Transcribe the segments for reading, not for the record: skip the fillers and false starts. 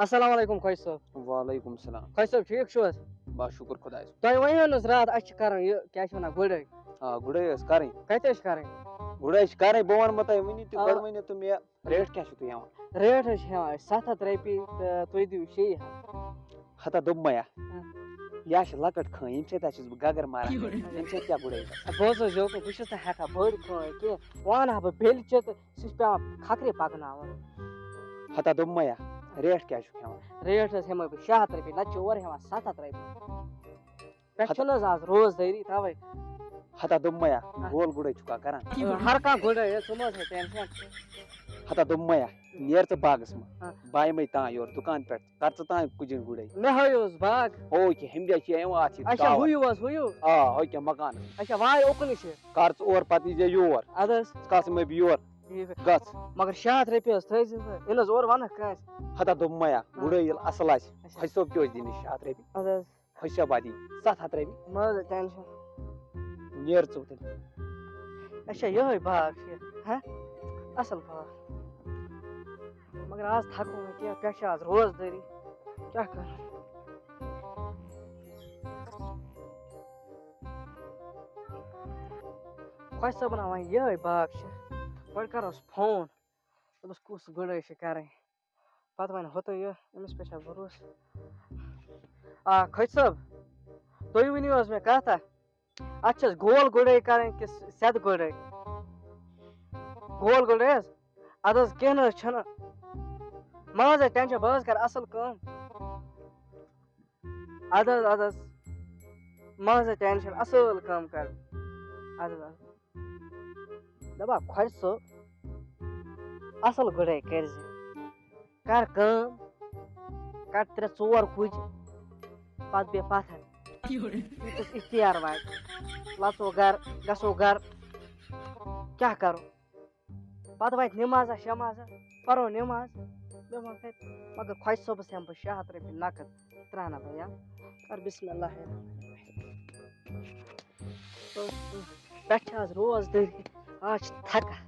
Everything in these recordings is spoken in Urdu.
السلام علیکم خۄش صٲب. وعلیکم السلام. خۄش صٲب ٹھیٖک چھِو حظ؟ بس شُکر خۄدایَس کُن. تۄہہِ ؤنِو نہٕ حظ راتھ اَسہِ چھِ کَرٕنۍ یہِ کیٛاہ چھِ وَنان گُڈٲے. گُڈٲے ٲس کَرٕنۍ. کَتہِ حظ چھِ کَرٕنۍ؟ گُڈٲے چھِ کَرٕنۍ بہٕ وَنہو تۄہہِ ؤنِو تُہۍ آ. گۄڈٕ ؤنِو تُہۍ مےٚ ریٹ کیٛاہ چھُو تُہۍ ہٮ۪وان؟ ریٹ حظ چھِ ہٮ۪وان أسۍ 700 رۄپیہِ تہٕ تُہۍ دِیِو 600. ہتا دوٚپمَے یہِ چھِ لۄکٕٹ خٲنۍ ییٚمہِ سۭتۍ حظ چھُس بہٕ گگر ماران ییٚمہِ سۭتۍ کیٛاہ گُڈٲے گژھِ. بہٕ حظ جوکُن بہٕ چھُس نہٕ ہٮ۪کان بٔڑ کٲنۍ کینٛہہ وۄنۍ اَنہٕ ہا بہٕ بیٚلچہِ تہٕ سُہ چھِ پٮ۪وان کھکھرِ پَکناوُن. ہتا دوٚپمَے ریٹ کیٛاہ چھُکھ ہٮ۪وان؟ ریٹ حظ ہٮ۪مَے بہٕ 600 رۄپیہِ نَتہٕ چھِ اورٕ ہٮ۪وان 700 رۄپیہِ. پٮ۪ٹھٕ چھُنہٕ حظ آز روزدٲری تَوَے. ہتا دوٚپمَے گول گُڈٲے چھُکھا کران؟ ہر کانٛہہ گُڈٲے حظ ژٕ مہٕ حظ ہے ٹٮ۪نشَن. ہتا دوٚپمَے نیر ژٕ باغس منٛز آ. بہٕ یِمَے تانۍ یورٕ دُکان پٮ۪ٹھ کر ژٕ تانۍ کُجِن گُڈٲے. مےٚ ہٲیِو حظ باغ. ہو کہِ ہیٚمہِ جایہِ چھِ یِوان اَتھ چھِ اچھا ٹاوَر. ہُیِو حظ ہُیِو. ہو کیٛاہ مکانَس. اچھا وارِ اُکنٕے چھِ. کر ژٕ اور پَتہٕ ییٖزِ یور اَدٕ حظ ژٕ کھس مےٚ یور گژھ. مگر 600 رۄپیہِ حظ تھٲیزِ ییٚلہِ حظ اورٕ وَنکھ کٲنٛسہِ. ہتا دوٚپمَے گُڈٲے ییٚلہِ اَصٕل آسہِ خۄش صٲب کیٛاہ اوس دِنۍ 600 رۄپیہِ اَدٕ حظ خۄش صٲب دی 700 رۄپیہِ مہ حظ ٹٮ۪نشَن. نیر ژٕ تیٚلہِ. اچھا یِہوٚے باغ چھِ ہہ اَصٕل باغ مگر آز تھکو نہٕ کینٛہہ پٮ۪ٹھٕ چھِ آز روزدٲری کیٛاہ کَرو. خۄش صٲبن وۄنۍ یِہوٚے باغ چھِ گۄڈٕ کَرہوس فون دوٚپُس کُس گُڈٲے چھِ کَرٕنۍ پَتہٕ وَنہِ ہُتُے یہِ أمِس پٮ۪ٹھ چھا بروسہٕ. خۄش صٲب تُہۍ ؤنِو حظ مےٚ کَتھ اَکھ اَتھ چھِ حظ گول گُڈٲے کَرٕنۍ کِنہٕ سٮ۪دٕ گُڈٲے؟ گول گُڈٲے حظ اَدٕ حظ کیٚنٛہہ نہٕ حظ چھُنہٕ مہ حظ ہے ٹٮ۪نشَن بہٕ حظ کَرٕ اَصٕل کٲم. اَدٕ حظ مہ حظ ہے ٹٮ۪نشَن اَصٕل کٲم کَرٕ اَدٕ حظ دَپا خۄش صٲب اَصٕل گُڈٲے کٔرۍزِ کَر کٲم کَڑ 3-4 کُجہِ پَتہٕ بیٚہہ پَتھر ییٖتِس اِختیار واتہِ لَژو گَرٕ گژھو گَرٕ کیٛاہ کَرو پَتہٕ واتہِ نٮ۪مازا شٮ۪مازا پَرو نٮ۪ماز بیٚہمو تَتہِ مگر خۄش صٲبَس ہٮ۪مہٕ بہٕ 600 رۄپیہِ نَقٕد ترٛاونا بھیا کَر بِسمہِ اللہ پٮ۪ٹھٕ چھِ آز روزدٲری آز چھِ تھکان.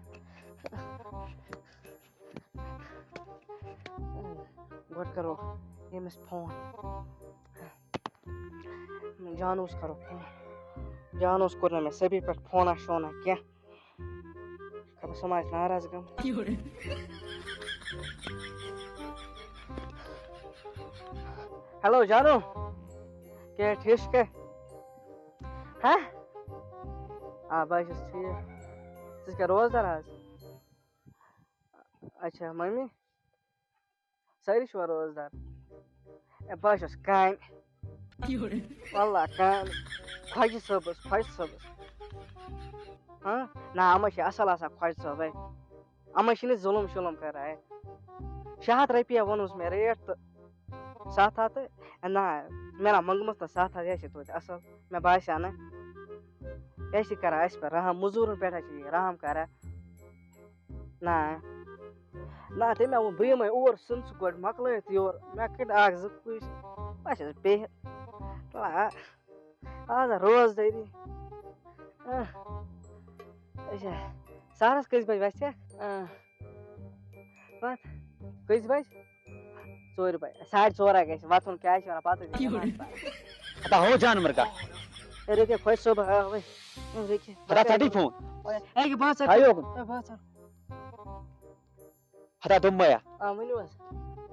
گۄڈٕ کَرو ییٚمِس فون جانوٗس کَرو فون جانوٗس کوٚر نہٕ مےٚ سبھی پٮ۪ٹھ فونا شونا کیٚنٛہہ خبر سُہ ما آسہِ ناراض گٔمٕژ. ہیلو جانو کیٛاہ ٹھیٖک چھُ کیٛاہ بہٕ حظ چھُس ٹھیٖک ژٕ چھُکھ کیٛاہ روزدار آز اچھا مٔمی سٲری چھِوا روزدار بہٕ حظ چھُس کامہِ واللہ کامہِ خۄجہِ صٲبَس نہ یِمَے چھِ اَصٕل آسان خۄجہِ صٲب یِمَے چھِنہٕ ظُلُم شُلُم کَران 600 رۄپیہِ ووٚنُس مےٚ ریٹ تہٕ 700 نہ مےٚ نا منٛگمٕژ تہٕ 700 یہِ چھِ توتہِ اَصٕل مےٚ باسیٛو نہٕ یہِ چھِ کَران اَسہِ پٮ۪ٹھ رحم مٔزوٗرَن پٮ۪ٹھ حظ چھِ یہِ رحم کَران نہ تٔمۍ ووٚن بہٕ یِمَے اور سٕنٛدسُہ گۄڈٕ مۄکلٲیِتھ یورٕ مےٚ کٔڑۍ 1-2 کُجہِ بہٕ چھَس بِہِتھ آز روزدٲری اچھا سہرَس کٔژِ بَجہِ وَسکھ پَتہٕ کٔژِ بَجہِ 4 بَجہِ 4:30 گژھِ وۄتھُن کیٛاہ چھِ وَنان پَتہٕ ہتا ہو جانور کا رٔکے خۄش صٲب ہتا ژَٹی فون ہتا دوٚپمَے ؤنِو حظ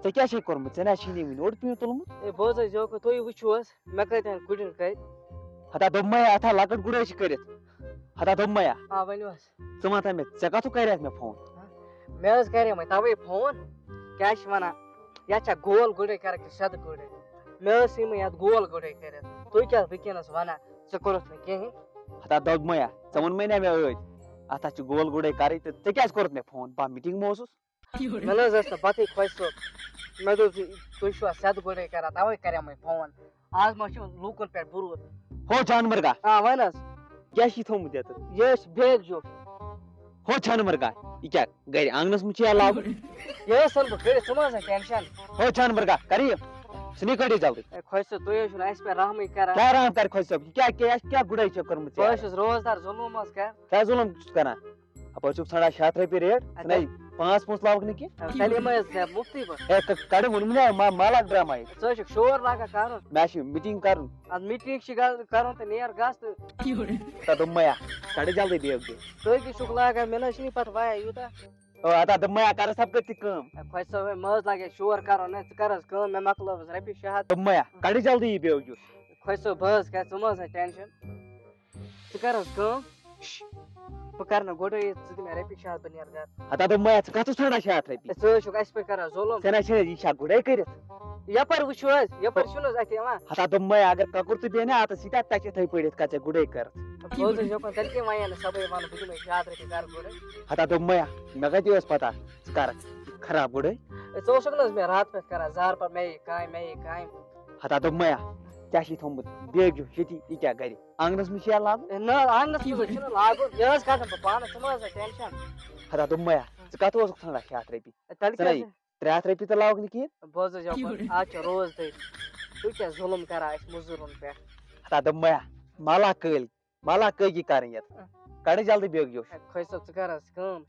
ژےٚ کیٛاہ چھے کوٚرمُت ژےٚ نہ چھُنی وٕنہِ اوٚڑ پیوٗنٛت تُلمُت. بہٕ حظ جوکُن تُہۍ وٕچھِو حظ مےٚ کۭتیٛاہَن کُلٮ۪ن کَرِ ہتا دوٚپمَے اَتھ ہا لۄکٕٹ گُڈٲے چھِ کٔرِتھ ہتا دوٚپمَے ؤنِو حظ ژٕ وَنتا مےٚ ژےٚ کَتھُک کَریتھ مےٚ فون مےٚ حظ کَریمَے تَوَے فون کیٛاہ چھِ وَنان یَتھ چھا گول گُڈٲے کَرٕنۍ کِنہٕ سٮ۪دٕ گُڈٲے مےٚ ٲس یِمَے یَتھ گول گُڈٲے کٔرِتھ تُہۍ کیٛاہ وٕنکٮ۪نَس وَنان ژٕ کوٚرُتھ نہٕ کِہیٖنۍ ہتا دوٚپمَے ژےٚ ووٚنمَے نا مےٚ ٲدۍ اَتھ ہا چھِ گول گُڈٲے کَرٕنۍ تہٕ ژےٚ کیٛازِ کوٚرُتھ مےٚ فون بہٕ میٖٹِنٛگ منٛز اوسُس مےٚ نہ حظ ٲس نہٕ پَتہٕے خۄش صٲب مےٚ دوٚپ تُہۍ چھُوا سٮ۪دٕ گُڈٲے کَران تَوَے کَریمَے فون آز ما چھُ لوٗکَن پٮ۪ٹھ بروسہٕ ہو جانور کا وَن حظ کیٛاہ چھُے تھوٚمُت یَتھ یہِ ٲسۍ بیگ جوک ہو جانور کا یہِ کیٛاہ گرِ آنٛگنَس منٛز چھُ یا لاگُن یہِ ٲسۍ بہٕ کٔرِتھ ژٕ مہ حظ ہے ٹٮ۪نشَن ہو جانور کا کَر یہِ ژٕ نی کٔڑِو جلدی خۄش صٲب تُہۍ حظ چھُنہٕ اَسہِ پٮ۪ٹھ رحمٕے کَران کیٛاہ رحم کَرِ خۄش صٲب یہِ کیٛاہ گُڈٲے چھےٚ کٔرمٕژ بہٕ حظ چھُس روزدار ظُلُم حظ کَرٕ کیٛاہ ظُلُم چھُس کران اَپٲرۍ چھُکھ ژھانڈان 600 رۄپیہِ ریٹ 5 پونٛسہٕ لاگُکھ نہٕ کینٛہہ تیٚلہِ یِمے حظ ژےٚ مُفتٕے بہٕ ہے کَڑٕ ووٚنمُے نا ما لاگ ڈرٛاما ییٚتہِ ژٕ حظ چھُکھ شور لاگان کَرُن مےٚ چھِ میٖٹِنٛگ کَرُن اَدٕ میٖٹِنٛگ چھِ کَرُن تہٕ نیر گژھ تہٕ ہتا دوٚپمَیا کَڑٕ جلدی بیگ دِ تُہۍ کیٛاہ چھُکھ لاگان مےٚ نہ حظ چھُنہٕ پَتہٕ وایا یوٗتاہ ہتا دوٚپمَیا کَرَس سا کٔرۍ تہِ کٲم خۄش صٲب مہ حظ لگے شور کَرُن ژٕ کر حظ کٲم مےٚ مۄکلٲوٕس رۄپیہِ 600 دوٚپمَیا کَڑٕ جلدی یہِ بیگ جوٗس خۄش صٲب بہٕ حظ کَرٕ ژٕ مہ حظ ہَے ٹٮ۪نشَن ژٕ کر حظ کٲم بہٕ کَرٕ نہٕ گُڈٲیی ژٕ دِ مےٚ رۄپیہِ 600 بہٕ نیرٕ گرٕ ہتا دوٚپمَیا ژٕ کَتھ چھُس ژھانڈان 600 رۄپیہِ ژٕ حظ چھُکھ اَسہِ پٮ۪ٹھ کران ظُلُم ژےٚ نہ چھے یہِ چھا گُڈٲے کٔرِتھ یَپٲرۍ وٕچھو حظ یَپٲرۍ چھُنہٕ حظ اَتہِ یِوان ہتا دوٚپمَیا اگر کۄکُر تہِ بیٚہہِ نا اَتَس ییٖتیٛاہ تَتہِ یِتھَے پٲٹھۍ یِتھ کَنۍ ژےٚ گُڈٲے کٔرٕتھ بہٕ حظ چھُس یوکُن تیٚلہِ کیٛاہ وَنہِ نہٕ صبٕے وَنہٕ بہٕ دِمے 600 رۄپیہِ گرٕ گُڈٲے ہتا دوٚپمَیا مےٚ کَتہِ ٲس پَتہ ژٕ کَرَکھ خراب گُڈٲے ژٕ اوسُکھ نہٕ حظ مےٚ راتہٕ پٮ۪ٹھ کران زار پار مےٚ یہِ کامہِ ہتا دوٚپمَیا ژےٚ چھُے تھوٚمُت بیگ جوٗس ییٚتی یہِ کیٛاہ گرِ آنٛگنَس منٛز چھُیا لاگُن نہ آنٛگنَس منٛز حظ چھُنہٕ لاگُن یہِ حظ کَرٕ بہٕ پانَس ژٕ مہ حظ ہَے ٹٮ۪نشَن ہتا دوٚپمَیا ژٕ کَتھ اوسُکھ ژھانڈان 600 رۄپیہِ تیٚلہِ ژٕ کیٛاہ نَے 300 رۄپیہِ تہِ لاگُکھ نہٕ کِہیٖنۍ بہٕ حظ چھُس یوکُن آز چھِ روز دٔرۍ تُہۍ کیٛاہ ظُلُم کران اَسہِ موٚزوٗرَن پٮ۪ٹھ ہتا دوٚپمَیا ما لاگ کٲگی کَرٕنۍ یَتھ کَڑٕ جلدی بیگ جوٗس خۄش صٲب ژٕ کر حظ کٲم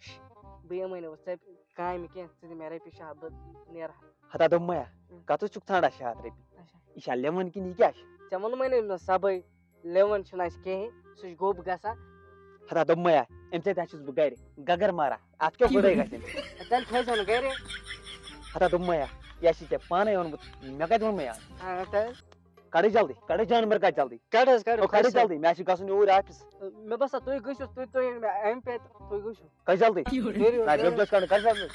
بہٕ یِمے نہٕ وۄنۍ ژےٚ کامہِ کینٛہہ ژٕ دِ مےٚ رۄپیہِ 600 بہٕ نیرٕ ہتا دوٚپمَیا کَتَس چھُکھ ژھانڈان 600 رۄپیہِ یہِ چھا لِوَن کِنہٕ یہِ کیٛاہ چھِ ژےٚ ووٚنمَے نہٕ مےٚ صبٕے لِوَن چھُنہٕ اَسہِ کِہیٖنۍ سُہ چھُ گوٚب گژھان ہتا دوٚپمَیا اَمہِ سۭتۍ چھُس بہٕ گرِ گگر ماران اَتھ کیٛاہ گُڈٲے گژھِ اَمہِ سۭتۍ تیٚلہِ تھٲیزٮ۪ن گرِ ہتا دوٚپمَیا یہِ چھِ ژےٚ پانَے ووٚنمُت مےٚ کَتہِ ووٚنمَے تیٚلہِ کَڑٕ جلدی کَڑٕ جانوَر کَتہِ جلدی کَڑ حظ کَڑ کَڑٕ جلدی مےٚ چھُ گژھُن اوٗرۍ آفِس مےٚ باسان تُہۍ گٔژھِو تُہۍ أنِو مےٚ اَمہِ پٮ۪ٹھ تُہۍ گٔژھِو کَڑ جلدی نیٖرِو نہ حظ، بیگ نیٖرِو جوٗس کَڑُن کَڑ جلدی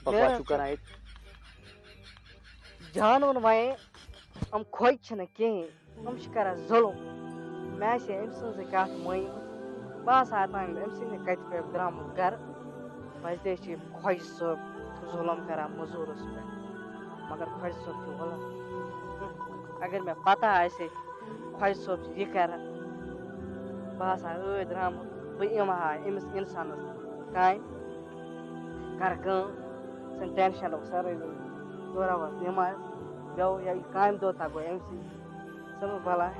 بکواس چھُو کران ییٚتہِ جانوَر وَنے یِم خۄش چھِنہٕ کِہیٖنۍ یِم چھِ کران ظُلُم مےٚ آسہِ ہے أمۍ سٕنٛزٕے کَتھ مٲنۍمٕژ بہٕ ہسا ہٮ۪کہٕ أمۍ سٕنٛدِ کَتہِ پٮ۪ٹھ درٛامُت گرٕ ویسے چھِ خۄش صٲب ظُلُم کران موٚزوٗرَس پٮ۪ٹھ مگر خۄش صٲب چھُ غلط اگر مےٚ پتہ آسہِ ہے خۄش صٲب چھُ یہِ کران بہٕ ہسا ٲدۍ درٛامُت بہٕ یِمہٕ ہا أمِس اِنسانَس کامہِ کرٕ کٲم ژھٕن ٹٮ۪نشَنُک سورُے دوراوَس نٮ۪ماز بیٚہو یا یہِ کامہِ دۄہ تہ گوٚو أمۍ سٕے ژھٕنُس بلاے